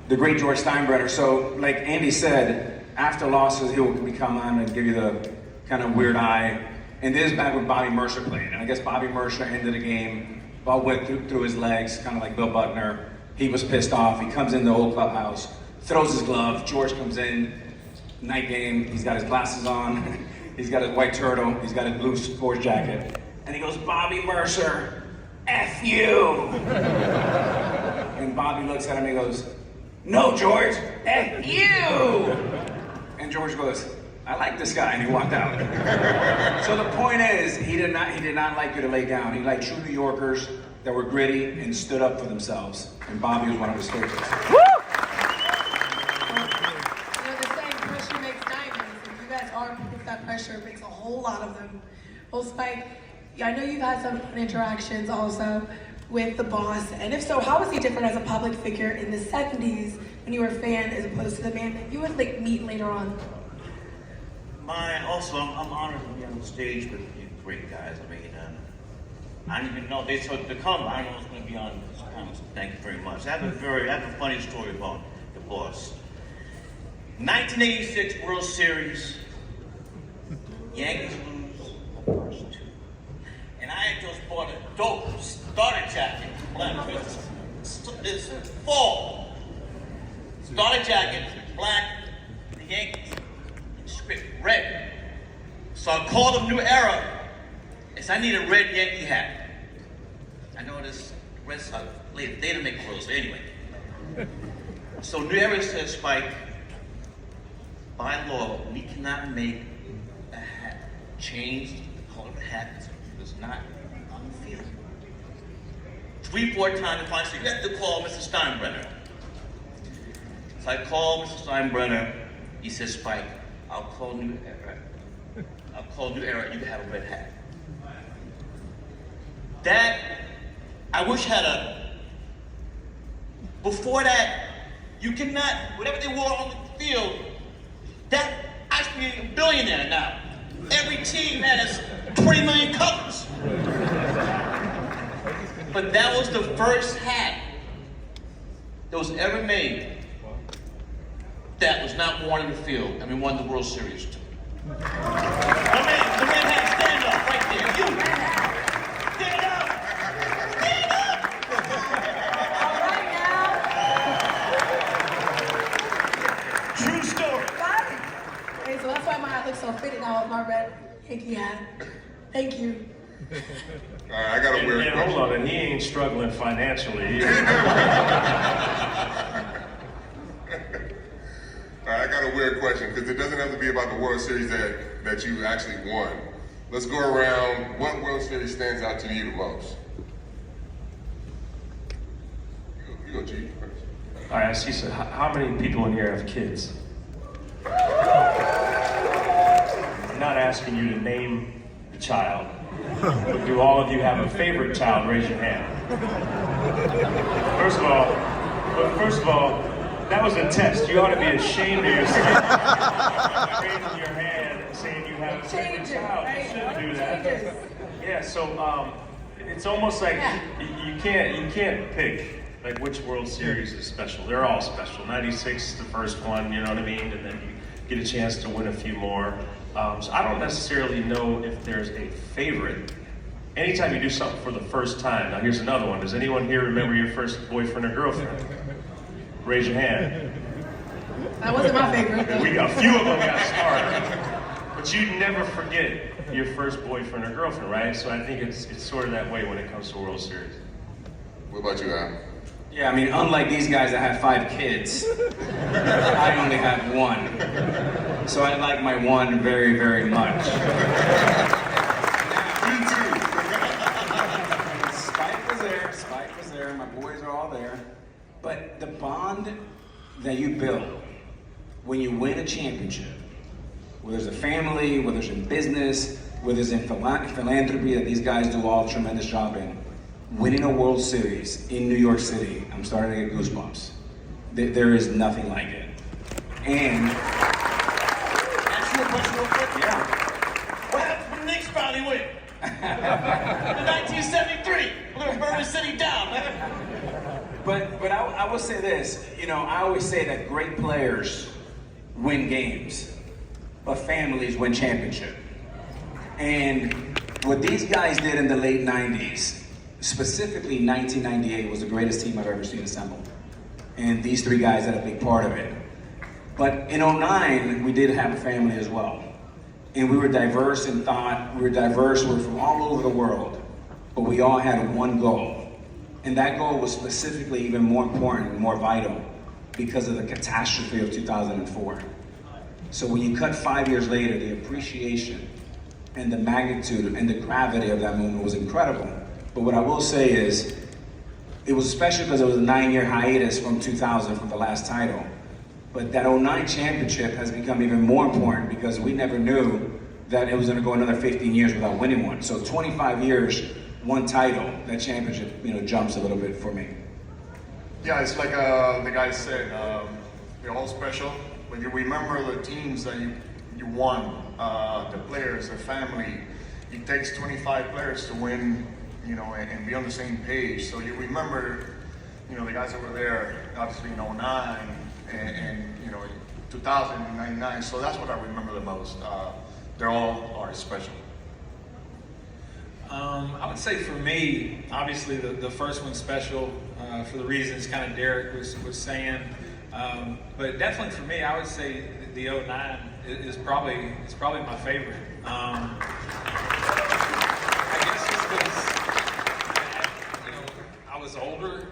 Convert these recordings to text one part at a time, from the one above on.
the great George Steinbrenner. So, like Andy said, after losses, he'll come on and give you the kind of weird eye. And this is back when Bobby Mercer played. And I guess Bobby Mercer ended the game, ball went through his legs, kind of like Bill Buckner. He was pissed off. He comes in the old clubhouse, throws his glove. George comes in, night game. He's got his glasses on. He's got his white turtle. He's got his blue sports jacket. And he goes, Bobby Mercer, F you. And Bobby looks at him and he goes, no, George, F you. And George goes, I like this guy, and he walked out. So the point is, he did not like you to lay down. He liked true New Yorkers that were gritty and stood up for themselves. And Bobby was one of his favorites. Woo! The saying, pressure makes diamonds. And you guys are with that pressure. It makes a whole lot of them. Well, Spike, I know you've had some interactions also with the boss. And if so, how was he different as a public figure in the 70s when you were a fan as opposed to the man that you would like meet later on? I'm honored to be on the stage with you great guys. I mean, I didn't even know they told to come. I didn't know I was going to be on this panel, so thank you very much. I have a funny story about the boss. 1986 World Series, Yankees lose the first two. And I had just bought a dope starter jacket, black, it's fall. Starter jacket, black, the Yankees. Script, red. So I called them New Era. I said, I need a red Yankee hat. I know this Red Sox, they didn't make clothes, so anyway. So New Era says, Spike, by law, we cannot make a hat change the color of the hat. It's not on the field. 3-4 times, if I said, you have to call Mr. Steinbrenner. So I called Mr. Steinbrenner. He says, Spike, I'll call New Era. You can have a red hat. That, I wish had a, before that, you cannot, whatever they wore on the field, that, I should be a billionaire now. Every team has 20 million colors. But that was the first hat that was ever made that was not worn in the field, and we won the World Series too. The man had stand up right there. You stand up! Stand up! All right now. True story. Okay, so that's why my hat looks so fitted now with my red Yankee hat. Thank you. All right, I got a weird question. Hold on, and he ain't struggling financially. All right, I got a weird question, because it doesn't have to be about the World Series that you actually won. Let's go around. What World Series stands out to you the most? You go, G, first. All right, I see. So how many people in here have kids? I'm not asking you to name the child, but do all of you have a favorite child? Raise your hand. First of all, that was a test. You ought to be ashamed of yourself. Raising your hand and saying you have a favorite child. You shouldn't do that. Yeah, so it's almost like you can't pick like which World Series is special. They're all special. 96 is the first one, you know what I mean? And then you get a chance to win a few more. So I don't necessarily know if there's a favorite. Anytime you do something for the first time. Now here's another one. Does anyone here remember your first boyfriend or girlfriend? Raise your hand. That wasn't my favorite. A few of them got scarred. But you'd never forget your first boyfriend or girlfriend, right? So I think it's sort of that way when it comes to World Series. What about you, Al? Yeah, I mean, unlike these guys that have 5 kids, I only have 1. So I like my 1 very, very much. Me too. Spike was there, my boys are all there. But the bond that you build when you win a championship, whether it's a family, whether it's in business, whether it's in philanthropy that these guys do all a tremendous job in, winning a World Series in New York City, I'm starting to get goosebumps. There is nothing like it. And Ask you a question real quick. yeah, What happened when the Knicks finally win? In 1973, we're gonna burn the city down, man. But I will say this, you know, I always say that great players win games, but families win championship. And what these guys did in the late 90s, specifically 1998 was the greatest team I've ever seen assembled. And these three guys had a big part of it. But in '09, we did have a family as well. And we were diverse in thought, we were from all over the world, but we all had one goal. And that goal was specifically even more important and more vital because of the catastrophe of 2004. So when you cut 5 years later, the appreciation and the magnitude and the gravity of that moment was incredible. But what I will say is, it was special because it was a 9-year hiatus from 2000, from the last title. But that '09 championship has become even more important because we never knew that it was going to go another 15 years without winning one. So 25 years, one title, that championship, you know, jumps a little bit for me. Yeah, it's like the guy said, they're all special. When you remember the teams that you won, the players, the family, it takes 25 players to win, you know, and be on the same page. So you remember, you know, the guys over there, obviously in '09 and you know, 2000 and '99. So that's what I remember the most. They're all are special. I would say for me, obviously the first one's special for the reasons kind of Derek was saying. But definitely for me, I would say the '09 is probably my favorite. I guess it's because you know, I was older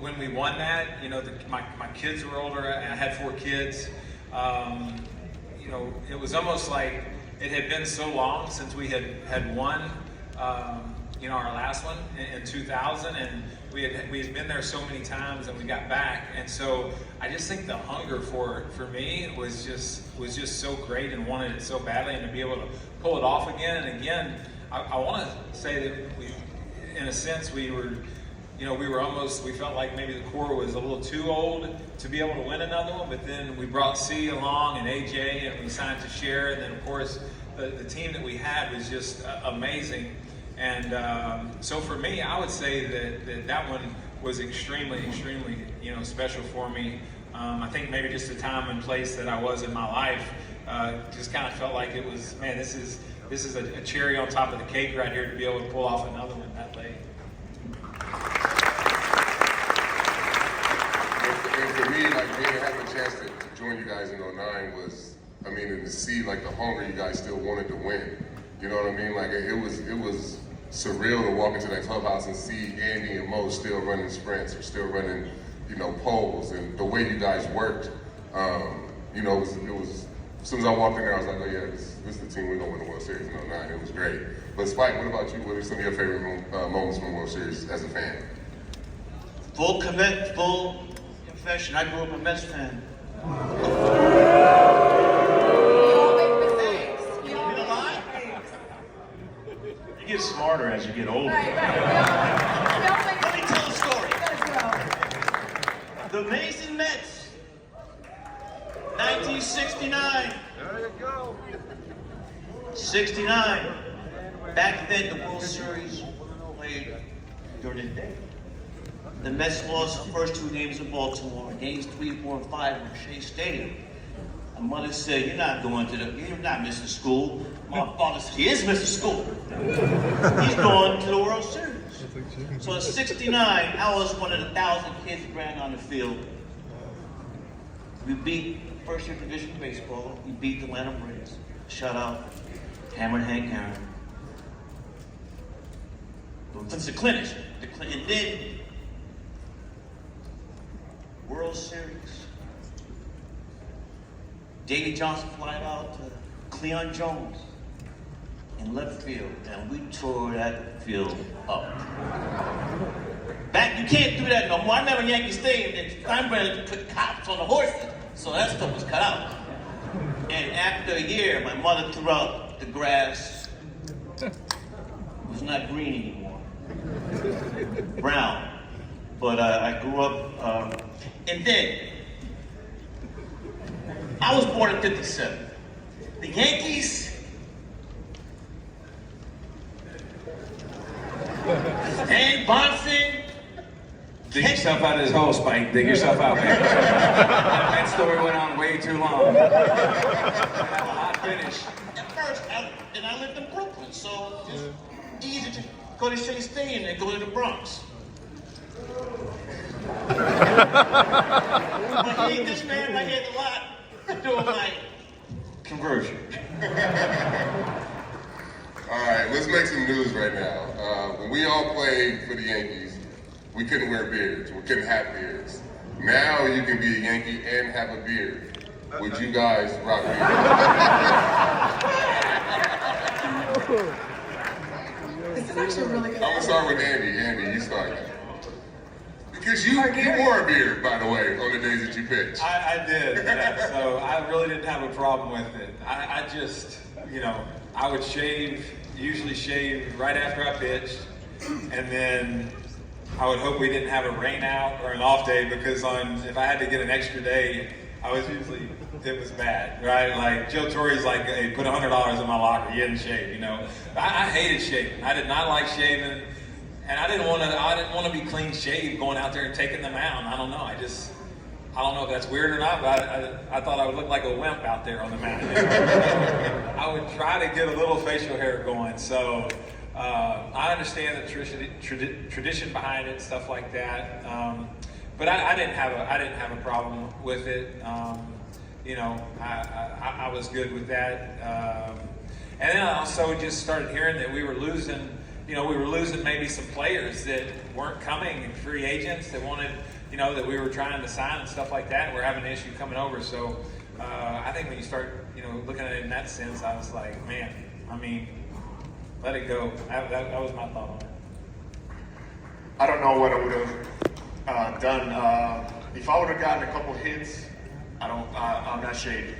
when we won that. You know, my kids were older. I had 4 kids. You know, it was almost like it had been so long since we had won, you know, our last one in 2000, and we had been there so many times, and we got back, and so I just think the hunger for me was just so great, and wanted it so badly, and to be able to pull it off again and again, I want to say that we, in a sense, we were. You know, we felt like maybe the core was a little too old to be able to win another one, but then we brought C along and AJ, and we signed to share, and then of course the team that we had was just amazing. And so for me, I would say that one was extremely, you know, special for me. I think maybe just the time and place that I was in my life just kind of felt like it was, man, this is a cherry on top of the cake right here to be able to pull off another one that late. And for me, like being having a chance to join you guys in '09 was, I mean, and to see like the hunger you guys still wanted to win. You know what I mean? Like it was surreal to walk into that clubhouse and see Andy and Mo still running sprints or still running, you know, poles, and the way you guys worked. You know, it was. As soon as I walked in there, I was like, oh yeah, this is the team we're gonna win the World Series in '09. It was great. But Spike, what about you? What are some of your favorite moments from the World Series as a fan? Full commit, full confession. I grew up a Mets fan. We all make mistakes. We all make mistakes. You get smarter as you get older. Right. We all make Let me tell a story. Let's go. The Amazing Mets, 1969. There you go. 69. Back then, the World Series played during the day. The Mets lost the first 2 games in Baltimore, games 3, 4, and 5 in Shea Stadium. My mother said, you're not missing school. My father said, he is missing school. He's going to the World Series. So in 69, I was one of the 1,000 kids that ran on the field. We beat first year division baseball. We beat the Atlanta Braves. Shout out, Hammer and Hank Aaron. Since the clinic, and then World Series. Davey Johnson flied out to Cleon Jones in left field, and we tore that field up. Back, you can't do that no more. I remember Yankee Stadium, and Steinbrenner put cops on the horses, so that stuff was cut out. And after a year, my mother threw out the grass. It was not green anymore. Brown. But I grew up, and then I was born in '57. The Yankees and Bonson Dig yourself out of this hole, Spike. Dig yourself out, man. That story went on way too long. Have a hot finish. At first, I lived in Brooklyn, so it's easy to go to Shea Stadium and go to the Bronx. But this man right here, a lot, doing my conversion. All right, let's make some news right now. When we all played for the Yankees, we couldn't wear beards. We couldn't have beards. Now you can be a Yankee and have a beard. Would you guys rock beards? This is actually really good. I'm gonna start with Andy. Andy, you start. Because you wore a beard, by the way, on the days that you pitched. I did, yeah. So I really didn't have a problem with it. I just, you know, I would usually shave right after I pitched, and then I would hope we didn't have a rain out or an off day, because if I had to get an extra day, it was bad, right? Like Joe Torre's like, hey, put $100 in my locker, you didn't shave, you know. I hated shaving. I did not like shaving, and I didn't want to be clean shaved going out there and taking the mound. I don't know. I don't know if that's weird or not, but I thought I would look like a wimp out there on the mound. You know? I would try to get a little facial hair going. So I understand the tradition behind it, stuff like that. But I didn't have a problem with it. You know, I was good with that. And then I also just started hearing that we were losing. You know, we were losing maybe some players that weren't coming, free agents that wanted, you know, that we were trying to sign and stuff like that. We're having an issue coming over. So I think when you start, you know, looking at it in that sense, I was like, man, I mean, let it go. That was my thought on it. I don't know what I would have done. If I would have gotten a couple hits, I'm not shaved.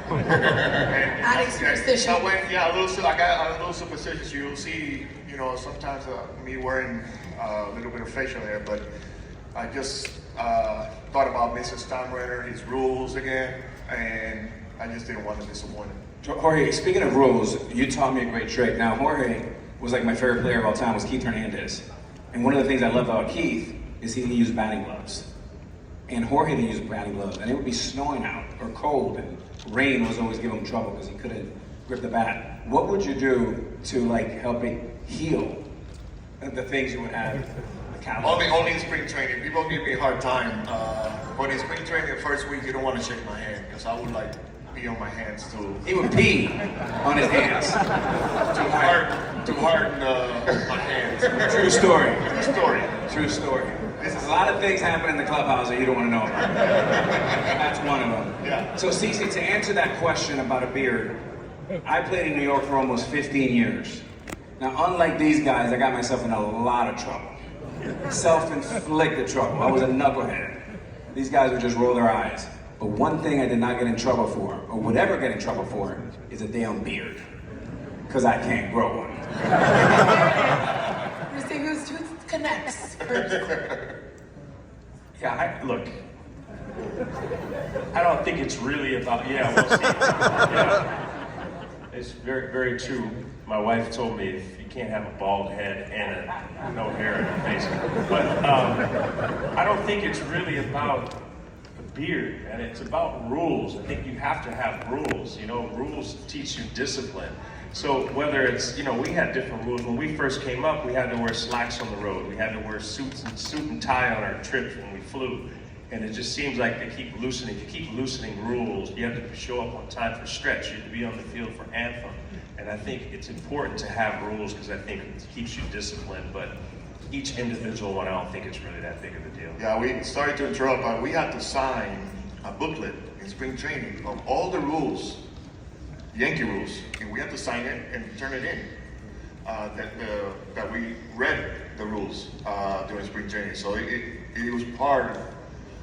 Adding superstition. I got a little superstitious. You'll see, you know, sometimes me wearing a little bit of facial hair, but I just thought about Mr. Steinbrenner, his rules again, and I just didn't want to disappoint him. Jorge, speaking of rules, you taught me a great trick. Now, Jorge was like my favorite player of all time, was Keith Hernandez. And one of the things I love about Keith is he didn't use batting gloves. And Jorge didn't use batting gloves. And it would be snowing out or cold, and rain was always giving him trouble because he couldn't grip the bat. What would you do to like help it heal the things you would have? Only in spring training. People give me a hard time. But in spring training, the first week, you don't want to shake my hand because I would like pee on my hands too. He would pee on his hands. to harden my hands. True story. True story. True story. There's a lot of things happen in the clubhouse that you don't want to know about. That's one of them. Yeah. So Cece, to answer that question about a beard, I played in New York for almost 15 years. Now, unlike these guys, I got myself in a lot of trouble. Self-inflicted trouble. I was a knucklehead. These guys would just roll their eyes. But one thing I did not get in trouble for, or would ever get in trouble for, is a damn beard. Because I can't grow one. Let's see who connects first. Yeah, look, I don't think it's really about, we'll see. Yeah. It's very, very true. My wife told me if you can't have a bald head and no hair in your face. But I don't think it's really about the beard, and it's about rules. I think you have to have rules. You know, rules teach you discipline. So whether it's, you know, we had different rules. When we first came up, we had to wear slacks on the road. We had to wear suit and tie on our trips when we flew. And it just seems like they keep loosening. You keep loosening rules. You have to show up on time for stretch. You have to be on the field for anthem. And I think it's important to have rules because I think it keeps you disciplined. But each individual one, I don't think it's really that big of a deal. Yeah, we started to interrupt, but we had to sign a booklet in spring training of all the rules, Yankee rules, and we had to sign it and turn it in. That we read the rules during spring training, so it was part.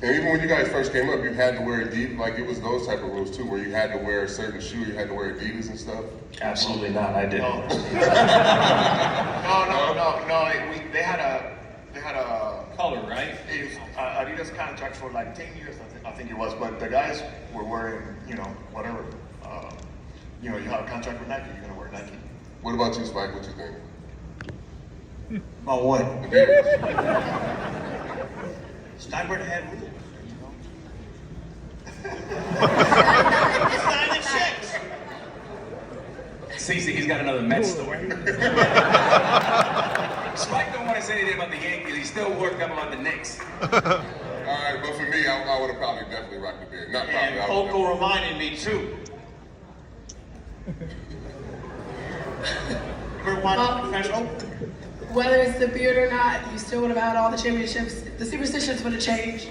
And even when you guys first came up, you had to wear Adidas, like it was those type of rules too, where you had to wear a certain shoe, you had to wear Adidas and stuff? Absolutely not, I didn't. No. No. They had a Color, right? Adidas contract for like 10 years, I think it was, but the guys were wearing, you know, whatever. You know, you have a contract with Nike, you're gonna wear Nike. What about you, Spike? What you think? About what? The beard. Steinbrenner had rules. Sign the checks. Cece, he's got another Mets story. Spike don't want to say anything about the Yankees. He's still worked up about the Knicks. All right, but for me, I would have probably definitely rocked the beard. Not probably. And I would've Coco reminded me too. Ever watch the French Open? Whether it's the beard or not, you still would have had all the championships. The superstitions would have changed.